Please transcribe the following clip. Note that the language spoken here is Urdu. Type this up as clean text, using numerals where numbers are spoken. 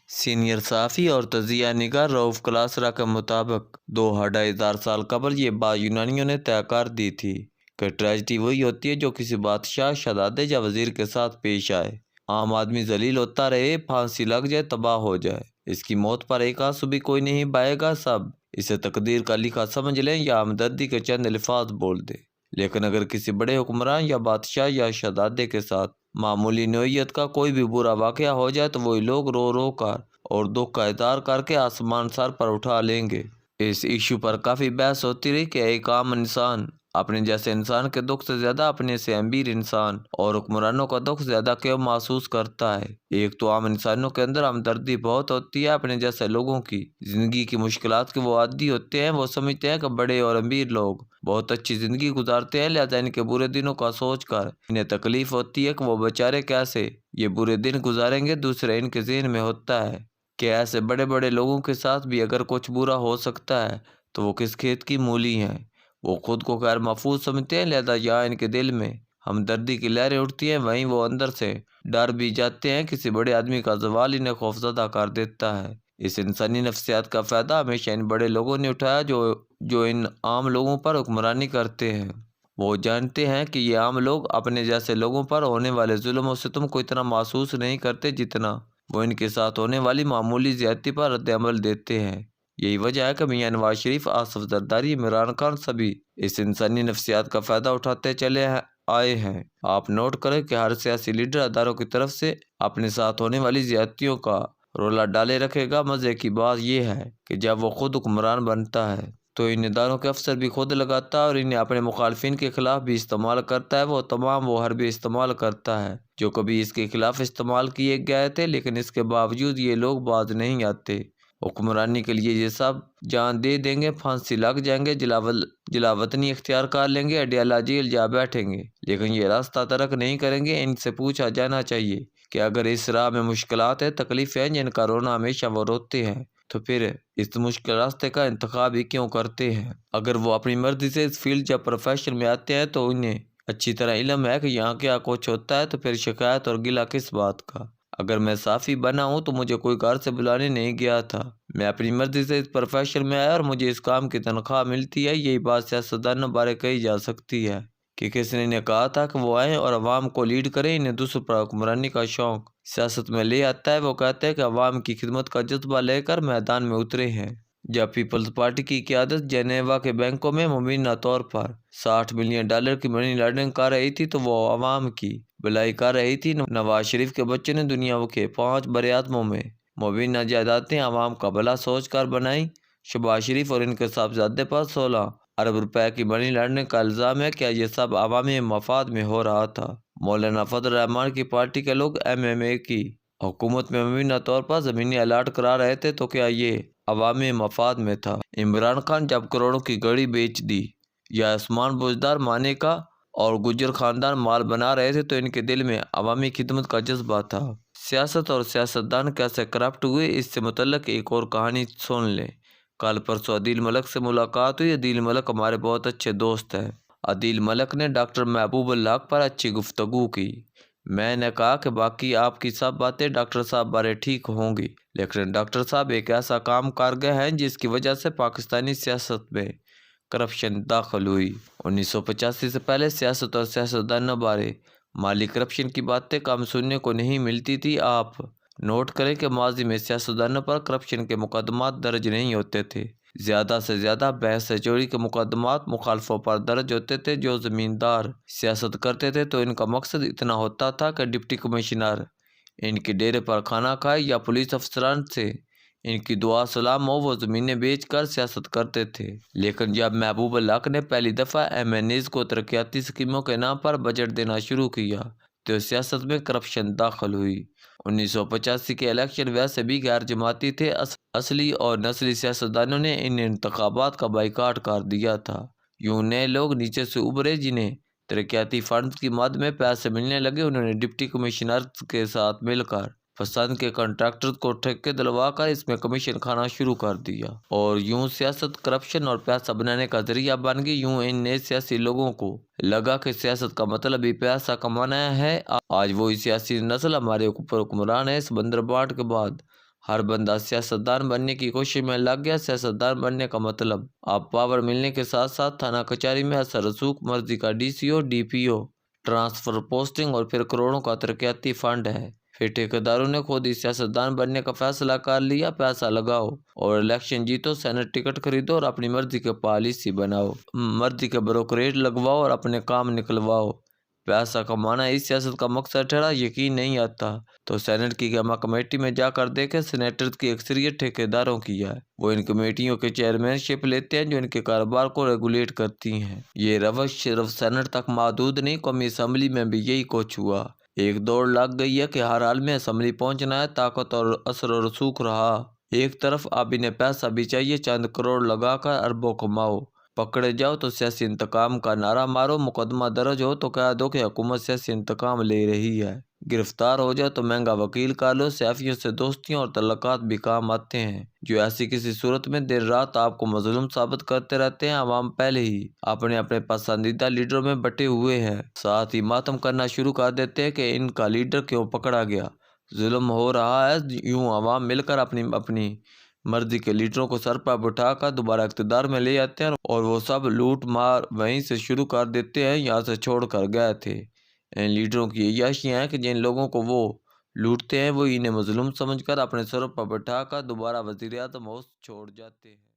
سینئر صحافی اور تجزیہ نگار رؤف کلاسرا کے مطابق 2,500 سال قبل یہ بات یونانیوں نے طے کر دی تھی کہ ٹریجڈی وہی ہوتی ہے جو کسی بادشاہ، شہزادے یا وزیر کے ساتھ پیش آئے۔ عام آدمی ذلیل ہوتا رہے، پھانسی لگ جائے، تباہ ہو جائے، اس کی موت پر ایک آنسو بھی کوئی نہیں بہائے گا، سب اسے تقدیر کا لکھا سمجھ لیں یا ہمدردی کے چند الفاظ بول دیں۔ لیکن اگر کسی بڑے حکمران یا بادشاہ یا شہزادے کے ساتھ معمولی نوعیت کا کوئی بھی برا واقعہ ہو جائے تو وہی لوگ رو رو کر اور دکھ کا اظہار کر کے آسمان سر پر اٹھا لیں گے۔ اس ایشو پر کافی بحث ہوتی رہی کہ ایک عام انسان اپنے جیسے انسان کے دکھ سے زیادہ اپنے سے امیر انسان اور حکمرانوں کا دکھ زیادہ کیوں محسوس کرتا ہے۔ ایک تو عام انسانوں کے اندر ہمدردی بہت ہوتی ہے اپنے جیسے لوگوں کی زندگی کی مشکلات کے وہ عادی ہوتے ہیں، وہ سمجھتے ہیں کہ بڑے اور امیر لوگ بہت اچھی زندگی گزارتے ہیں، لہذا ان کے برے دنوں کا سوچ کر انہیں تکلیف ہوتی ہے کہ وہ بیچارے کیسے یہ برے دن گزاریں گے۔ دوسرے ان کے ذہن میں ہوتا ہے کہ ایسے بڑے بڑے لوگوں کے ساتھ بھی اگر کچھ برا ہو سکتا ہے تو وہ کس کھیت کی مولی ہیں، وہ خود کو غیر محفوظ سمجھتے ہیں، لہذا یہاں ان کے دل میں ہمدردی کی لہریں اٹھتی ہیں، وہیں وہ اندر سے ڈر بھی جاتے ہیں۔ کسی بڑے آدمی کا زوال انہیں خوفزدہ کر دیتا ہے۔ اس انسانی نفسیات کا فائدہ ہمیشہ ان بڑے لوگوں نے اٹھایا جو ان عام لوگوں پر حکمرانی کرتے ہیں۔ وہ جانتے ہیں کہ یہ عام لوگ اپنے جیسے لوگوں پر ہونے والے ظلم و ستم کو اتنا محسوس نہیں کرتے جتنا وہ ان کے ساتھ ہونے والی معمولی زیادتی پر رد عمل دیتے ہیں۔ یہی وجہ ہے کہ میاں نواز شریف، آصف زرداری، عمران خان سبھی اس انسانی نفسیات کا فائدہ اٹھاتے چلے آئے ہیں۔ آپ نوٹ کریں کہ ہر سیاسی لیڈر اداروں کی طرف سے اپنے ساتھ ہونے والی زیادتیوں کا رولا ڈالے رکھے گا۔ مزے کی بات یہ ہے کہ جب وہ خود حکمران بنتا ہے تو ان اداروں کے افسر بھی خود لگاتا ہے اور انہیں اپنے مخالفین کے خلاف بھی استعمال کرتا ہے۔ وہ تمام وہ حربے استعمال کرتا ہے جو کبھی اس کے خلاف استعمال کیے گئے تھے، لیکن اس کے باوجود یہ لوگ باز نہیں آتے۔ حکمرانی کے لیے یہ سب جان دے دیں گے، پھانسی لگ جائیں گے، جلاوطنی اختیار کر لیں گے، اڈیالہ جیل جا بیٹھیں گے، لیکن یہ راستہ ترک نہیں کریں گے۔ ان سے پوچھا جانا چاہیے کہ اگر اس راہ میں مشکلات ہیں، تکلیفیں ہیں جن کا رونا ہمیشہ وہ روتے ہیں، تو پھر اس مشکل راستے کا انتخاب ہی کیوں کرتے ہیں؟ اگر وہ اپنی مرضی سے اس فیلڈ یا پروفیشن میں آتے ہیں تو انہیں اچھی طرح علم ہے کہ یہاں کیا کچھ ہوتا ہے، تو پھر شکایت اور گلہ کس بات کا؟ اگر میں صحافی بنا ہوں تو مجھے کوئی گھر سے بلانے نہیں گیا تھا، میں اپنی مرضی سے اس پروفیشن میں آیا اور مجھے اس کام کی تنخواہ ملتی ہے۔ یہی بات سیاستدانوں بارے کہی جا سکتی ہے کہ کسی نے انہیں کہا تھا کہ وہ آئیں اور عوام کو لیڈ کریں۔ انہیں دوسروں پر حکمرانی کا شوق سیاست میں لے آتا ہے۔ وہ کہتے ہیں کہ عوام کی خدمت کا جذبہ لے کر میدان میں اترے ہیں۔ جب پیپلز پارٹی کی قیادت جنیوا کے بینکوں میں مبینہ طور پر $60 ملین کی منی لانڈرنگ کر رہی تھی تو وہ عوام کی بھلائی کر رہی تھی۔ نواز شریف کے بچوں نے دنیا کے 5 بڑے اعظموں میں مبینہ جائیدادیں عوام کا بھلا سوچ کر بنائیں۔ شہباز شریف اور ان کے صاحبزادے پر 16 ارب روپے کی منی لانڈرنگ کا الزام ہے۔ کیا یہ سب عوامی مفاد میں ہو رہا تھا؟ مولانا فضل الرحمان کی پارٹی کے لوگ MMA کی حکومت میں مبینہ طور پر زمینیں الاٹ کرا رہے تھے، تو کیا یہ عوامی مفاد میں تھا؟ عمران خان جب کروڑوں کی گھڑی بیچ دی یا آسمان بوجھدار مانے کا اور گجر خاندان مال بنا رہے تھے تو ان کے دل میں عوامی خدمت کا جذبہ تھا۔ سیاست اور سیاستدان کیسے کرپٹ ہوئے، اس سے متعلق ایک اور کہانی سن لیں۔ کل پرسوں عدیل ملک سے ملاقات ہوئی۔ عدیل ملک ہمارے بہت اچھے دوست ہیں۔ عدیل ملک نے ڈاکٹر محبوب اللہ حق پر اچھی گفتگو کی۔ میں نے کہا کہ باقی آپ کی سب باتیں ڈاکٹر صاحب بارے ٹھیک ہوں گی، لیکن ڈاکٹر صاحب ایک ایسا کام کر گئے ہیں جس کی وجہ سے پاکستانی سیاست میں کرپشن داخل ہوئی۔ 1985 سے پہلے سیاست اور سیاستدانوں بارے مالی کرپشن کی باتیں کم سننے کو نہیں ملتی تھی۔ آپ نوٹ کریں کہ ماضی میں سیاستدانوں پر کرپشن کے مقدمات درج نہیں ہوتے تھے۔ زیادہ سے زیادہ بحث چوری کے مقدمات مخالفوں پر درج ہوتے تھے جو زمیندار سیاست کرتے تھے، تو ان کا مقصد اتنا ہوتا تھا کہ ڈپٹی کمشنر ان کے ڈیرے پر کھانا کھائے یا پولیس افسران سے ان کی دعا سلام ہو، وہ زمینیں بیچ کر سیاست کرتے تھے۔ لیکن جب محبوب اللہ حق نے پہلی دفعہ MNAs کو ترقیاتی اسکیموں کے نام پر بجٹ دینا شروع کیا تو سیاست میں کرپشن داخل ہوئی۔ 1985 کے الیکشن ویسے بھی غیر جماعتی تھے۔ اصلی اور نسلی سیاستدانوں نے ان انتخابات کا بائیکاٹ کر دیا تھا۔ یوں نئے لوگ نیچے سے ابھرے جنہیں ترقیاتی فنڈز کی مد میں پیسے ملنے لگے۔ انہوں نے ڈپٹی کمشنرز کے ساتھ مل کر پسند کے کنٹریکٹرز کو ٹھیکے دلوا کر اس میں کمیشن کھانا شروع کر دیا، اور یوں سیاست کرپشن اور پیسہ بنانے کا ذریعہ بن گئی۔ یوں ان نئے سیاسی لوگوں کو لگا کہ سیاست کا مطلب ہی پیسہ کمانا ہے۔ آج وہی سیاسی نسل ہمارے اوپر حکمران ہے۔ اس بندر بانٹ کے بعد ہر بندہ سیاستدان بننے کی کوشش میں لگ گیا۔ سیاستدان بننے کا مطلب اب پاور ملنے کے ساتھ ساتھ تھانہ کچہری میں اثر رسوخ، مرضی کا ڈی سی او، ڈی پی او، ٹرانسفر، پوسٹنگ اور پھر کروڑوں کا ترقیاتی فنڈ ہے۔ پھر ٹھیکیداروں نے خود ہی سیاستدان بننے کا فیصلہ کر لیا۔ پیسہ لگاؤ اور الیکشن جیتو، سینٹ ٹکٹ خریدو اور اپنی مرضی کے پالیسی بناؤ، مرضی کے بروکریج لگواؤ اور اپنے کام نکلواؤ۔ پیسہ کمانا اس سیاست کا مقصد ٹھہرا۔ یقین نہیں آتا تو سینٹ کی جمع کمیٹی میں جا کر دیکھیں، سینیٹرز کی اکثریت ٹھیکیداروں کی ہے۔ وہ ان کمیٹیوں کے چیئرمین شپ لیتے ہیں جو ان کے کاروبار کو ریگولیٹ کرتی ہیں۔ یہ روش صرف سینٹ تک محدود نہیں، قومی اسمبلی میں بھی یہی کچھ ہوا۔ ایک دوڑ لگ گئی ہے کہ ہر حال میں اسمبلی پہنچنا ہے۔ طاقت اور اثر و رسوخ رہا ایک طرف، اب انہیں پیسہ بھی چاہیے۔ چند کروڑ لگا کر اربوں کماؤ، پکڑے جاؤ تو سیاسی انتقام کا نعرہ مارو، مقدمہ درج ہو تو کہہ دو کہ حکومت سیاسی انتقام لے رہی ہے، گرفتار ہو جاؤ تو مہنگا وکیل کر لو۔ صحافیوں سے دوستیاں اور تعلقات بھی کام آتے ہیں، جو ایسی کسی صورت میں دیر رات آپ کو مظلوم ثابت کرتے رہتے ہیں۔ عوام پہلے ہی اپنے اپنے پسندیدہ لیڈروں میں بٹے ہوئے ہیں، ساتھ ہی ماتم کرنا شروع کر دیتے ہیں کہ ان کا لیڈر کیوں پکڑا گیا، ظلم ہو رہا ہے۔ یوں عوام مل کر اپنی مرضی کے لیڈروں کو سر پر بٹھا کر دوبارہ اقتدار میں لے آتے ہیں، اور وہ سب لوٹ مار وہیں سے شروع کر دیتے ہیں یہاں سے چھوڑ کر گئے تھے۔ ان لیڈروں کی یہ عیاشیاں ہیں کہ جن لوگوں کو وہ لوٹتے ہیں وہ انہیں مظلوم سمجھ کر اپنے سروں پر بٹھا کر دوبارہ وزیر اعظم چھوڑ جاتے ہیں۔